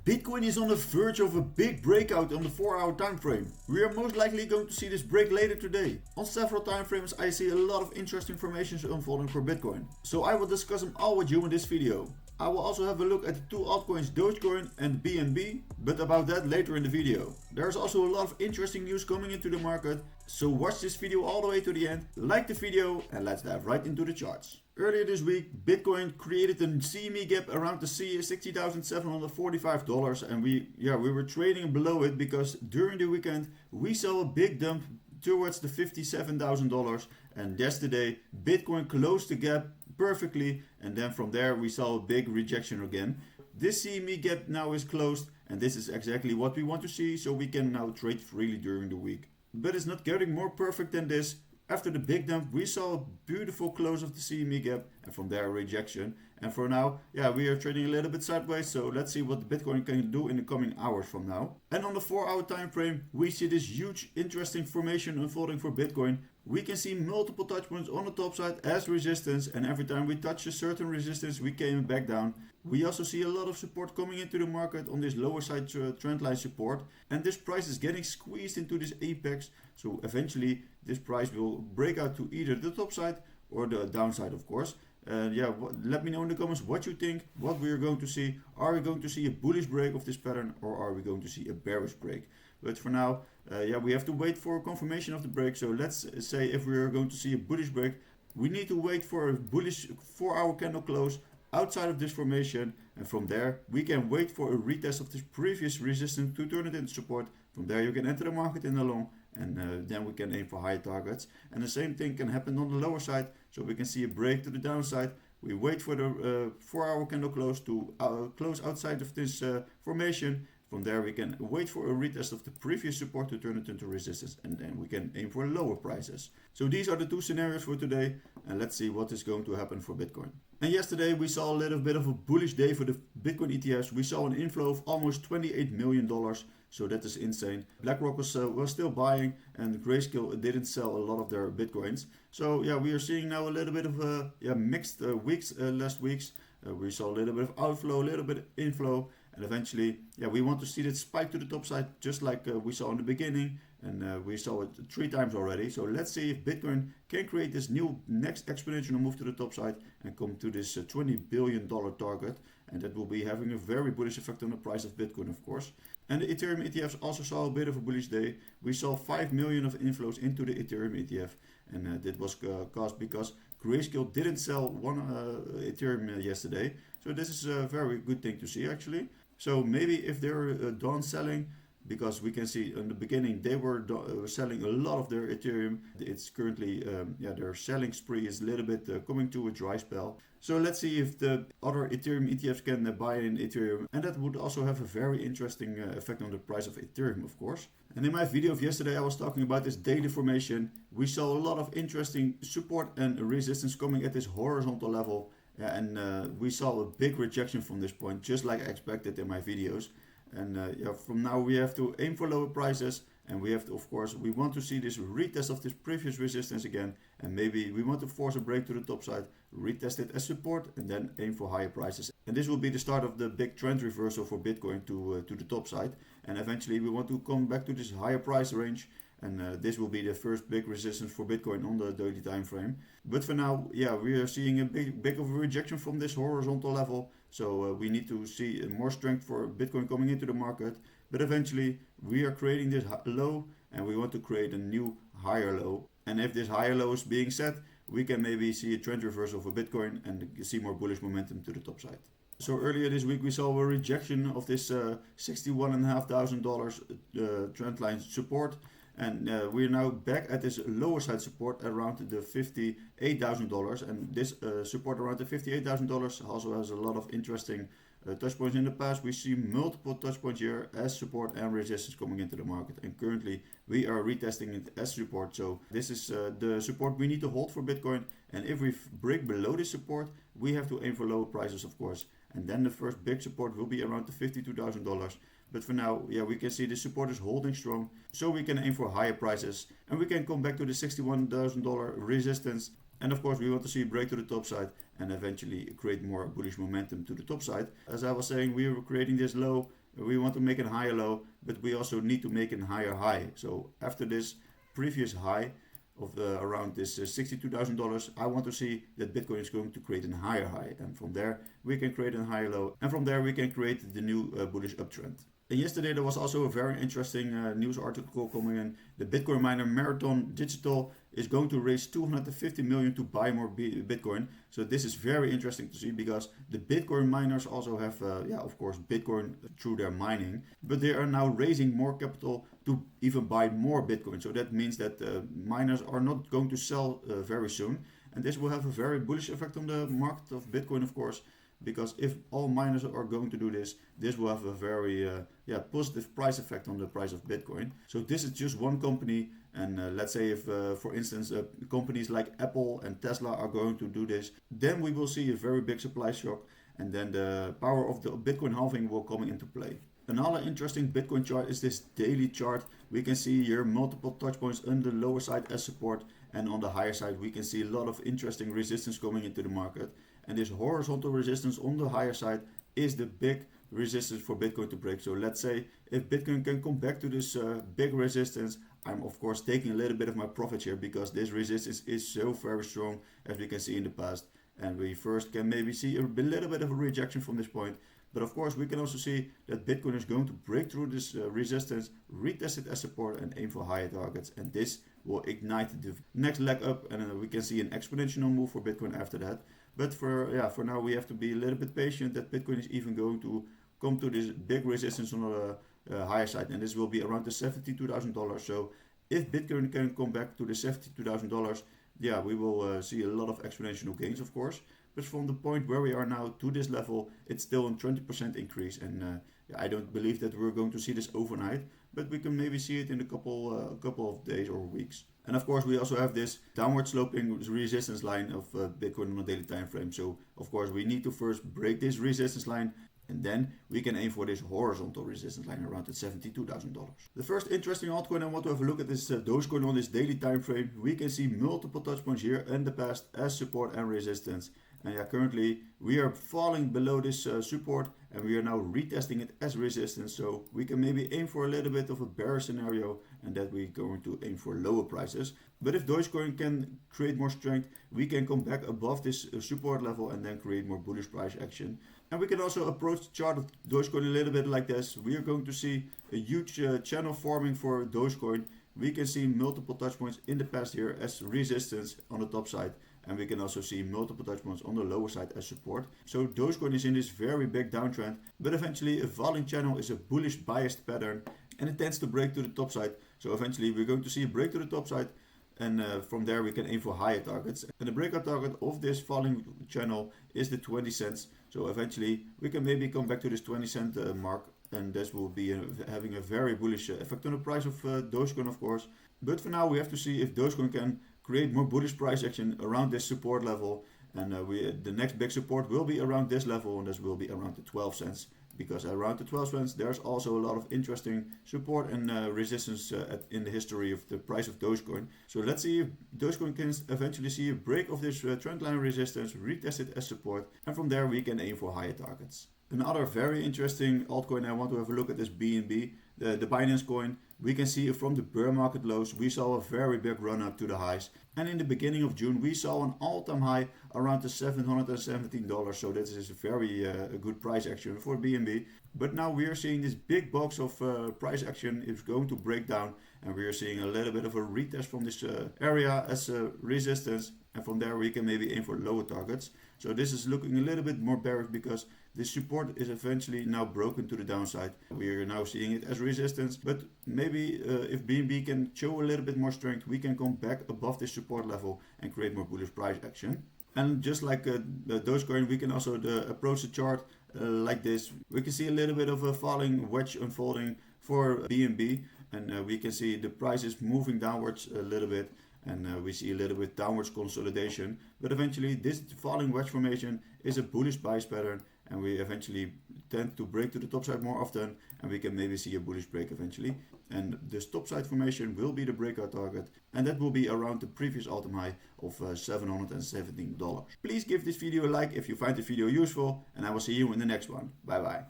Bitcoin is on the verge of a big breakout on the 4-hour time frame. We are most likely going to see this break later today. On several time frames I see a lot of interesting formations unfolding for Bitcoin. So I will discuss them all with you in this video. I will also have a look at the two altcoins Dogecoin and BNB, but about that later in the video. There's also a lot of interesting news coming into the market, so watch this video all the way to the end, like the video, and let's dive right into the charts. Earlier this week, Bitcoin created a CME gap around the $60,745 and we were trading below it because during the weekend we saw a big dump towards the $57,000 and yesterday Bitcoin closed the gap perfectly and then from there we saw a big rejection again. This CME gap now is closed and this is exactly what we want to see, so we can now trade freely during the week. But it's not getting more perfect than this. After the big dump we saw a beautiful close of the CME gap and from there a rejection, and for now we are trading a little bit sideways, so let's see what the Bitcoin can do in the coming hours from now. And on the 4-hour time frame we see this huge interesting formation unfolding for Bitcoin. We can see multiple touch points on the top side as resistance, and every time we touch a certain resistance we came back down. We also see a lot of support coming into the market on this lower side trendline support, and this price is getting squeezed into this apex, so eventually this price will break out to either the top side or the downside, of course. Let me know in the comments what you think, what we are going to see. Are we going to see a bullish break of this pattern or are we going to see a bearish break? But for now, we have to wait for confirmation of the break. So let's say if we are going to see a bullish break, we need to wait for a bullish 4-hour candle close outside of this formation, and from there we can wait for a retest of this previous resistance to turn it into support. From there you can enter the market in the long, and then we can aim for higher targets. And the same thing can happen on the lower side, so we can see a break to the downside. We wait for the 4-hour candle close to close outside of this formation. From there we can wait for a retest of the previous support to turn it into resistance, and then we can aim for lower prices. So these are the two scenarios for today, and let's see what is going to happen for Bitcoin. And yesterday we saw a little bit of a bullish day for the Bitcoin ETFs. We saw an inflow of almost $28 million, so that is insane. BlackRock was still buying, and Grayscale didn't sell a lot of their Bitcoins. So we are seeing now a little bit of mixed weeks last weeks. We saw a little bit of outflow, a little bit of inflow, and eventually we want to see that spike to the top side just like we saw in the beginning, and we saw it 3 times already. So let's see if Bitcoin can create this new next exponential move to the top side and come to this $20 billion target, and that will be having a very bullish effect on the price of Bitcoin, of course. And the Ethereum ETFs also saw a bit of a bullish day. We saw 5 million of inflows into the Ethereum ETF, and that was caused because Grayscale didn't sell one Ethereum yesterday. So this is a very good thing to see actually. So maybe if they're done selling, because we can see in the beginning they were selling a lot of their Ethereum. It's currently, their selling spree is a little bit coming to a dry spell. So let's see if the other Ethereum ETFs can buy in Ethereum, and that would also have a very interesting effect on the price of Ethereum, of course. And in my video of yesterday I was talking about this daily formation. We saw a lot of interesting support and resistance coming at this horizontal level. And we saw a big rejection from this point, just like I expected in my videos. And from now we have to aim for lower prices, and we have to, of course, we want to see this retest of this previous resistance again, and maybe we want to force a break to the top side, retest it as support, and then aim for higher prices. And this will be the start of the big trend reversal for Bitcoin to the top side, and eventually we want to come back to this higher price range. And this will be the first big resistance for Bitcoin on the daily time frame. But for now, we are seeing a big of a rejection from this horizontal level. So we need to see more strength for Bitcoin coming into the market. But eventually, we are creating this low, and we want to create a new higher low. And if this higher low is being set, we can maybe see a trend reversal for Bitcoin and see more bullish momentum to the top side. So earlier this week we saw a rejection of this $61,500 trendline support. And we're now back at this lower side support around the $58,000, and this support around the $58,000 also has a lot of interesting touch points in the past. We see multiple touch points here as support and resistance coming into the market, and currently we are retesting it as support. So this is the support we need to hold for Bitcoin, and if we break below this support we have to aim for lower prices, of course, and then the first big support will be around the $52,000. But for now, we can see the support is holding strong, so we can aim for higher prices, and we can come back to the $61,000 resistance. And of course we want to see a break to the top side and eventually create more bullish momentum to the top side. As I was saying, we were creating this low we want to make a higher low, but we also need to make a higher high. So after this previous high of around this $62,000, I want to see that Bitcoin is going to create a higher high, and from there we can create a higher low, and from there we can create the new bullish uptrend. And yesterday there was also a very interesting news article coming in. The Bitcoin miner Marathon Digital is going to raise 250 million to buy more Bitcoin. So this is very interesting to see, because the Bitcoin miners also have, of course, Bitcoin through their mining, but they are now raising more capital to even buy more Bitcoin. So that means that miners are not going to sell very soon, and this will have a very bullish effect on the market of Bitcoin, of course. Because if all miners are going to do this, this will have a very positive price effect on the price of Bitcoin. So this is just one company, and let's say if, for instance, companies like Apple and Tesla are going to do this, then we will see a very big supply shock, and then the power of the Bitcoin halving will come into play. Another interesting Bitcoin chart is this daily chart. We can see here multiple touch points on the lower side as support, and on the higher side we can see a lot of interesting resistance coming into the market. And this horizontal resistance on the higher side is the big resistance for Bitcoin to break. So let's say if Bitcoin can come back to this big resistance, I'm of course taking a little bit of my profit here, because this resistance is so very strong, as we can see in the past. And we first can maybe see a little bit of a rejection from this point. But of course we can also see that Bitcoin is going to break through this resistance, retest it as support, and aim for higher targets. And this will ignite the next leg up, and we can see an exponential move for Bitcoin after that. But for now we have to be a little bit patient that Bitcoin is even going to come to this big resistance on the higher side, and this will be around the $72,000. So if Bitcoin can come back to the $72,000, we will see a lot of exponential gains, of course. But from the point where we are now to this level, it's still a 20% increase, and I don't believe that we're going to see this overnight, but we can maybe see it in a couple of days or weeks. And of course we also have this downward sloping resistance line of Bitcoin on a daily time frame. So of course we need to first break this resistance line, and then we can aim for this horizontal resistance line around at $72,000. The first interesting altcoin I want to have a look at is Dogecoin on this daily time frame. We can see multiple touch points here in the past as support and resistance. And currently we are falling below this support, and we are now retesting it as resistance. So we can maybe aim for a little bit of a bear scenario, and that we're going to aim for lower prices. But if Dogecoin can create more strength, we can come back above this support level and then create more bullish price action. And we can also approach the chart of Dogecoin a little bit like this. We are going to see a huge channel forming for Dogecoin. We can see multiple touch points in the past here as resistance on the top side. And we can also see multiple touch points on the lower side as support. So Dogecoin is in this very big downtrend, but eventually a falling channel is a bullish biased pattern, and it tends to break to the top side. So eventually we're going to see a break to the top side, and from there we can aim for higher targets. And the breakout target of this falling channel is the 20 cents. So eventually we can maybe come back to this 20-cent mark, and this will be having a very bullish effect on the price of Dogecoin, of course. But for now we have to see if Dogecoin can create more bullish price action around this support level, and the next big support will be around this level, and this will be around the 12 cents, because around the 12 cents there's also a lot of interesting support and resistance in the history of the price of Dogecoin. So let's see if Dogecoin can eventually see a break of this trendline resistance, retest it as support, and from there we can aim for higher targets. Another very interesting altcoin I want to have a look at is BNB, the Binance coin. We can see from the bear market lows, we saw a very big run up to the highs. And in the beginning of June, we saw an all-time high around the $717. So this is a very good price action for BNB. But now we are seeing this big box of price action is going to break down. And we are seeing a little bit of a retest from this area as resistance. And from there we can maybe aim for lower targets. So this is looking a little bit more bearish, because this support is eventually now broken to the downside. We are now seeing it as resistance, but maybe if BNB can show a little bit more strength, we can come back above this support level and create more bullish price action. And just like Dogecoin, we can also approach the chart like this. We can see a little bit of a falling wedge unfolding for BNB, and we can see the price is moving downwards a little bit. And we see a little bit downwards consolidation, but eventually this falling wedge formation is a bullish bias pattern, and we eventually tend to break to the top side more often, and we can maybe see a bullish break eventually. And this top side formation will be the breakout target, and that will be around the previous all-time high of $717. Please give this video a like if you find the video useful, and I will see you in the next one. Bye bye.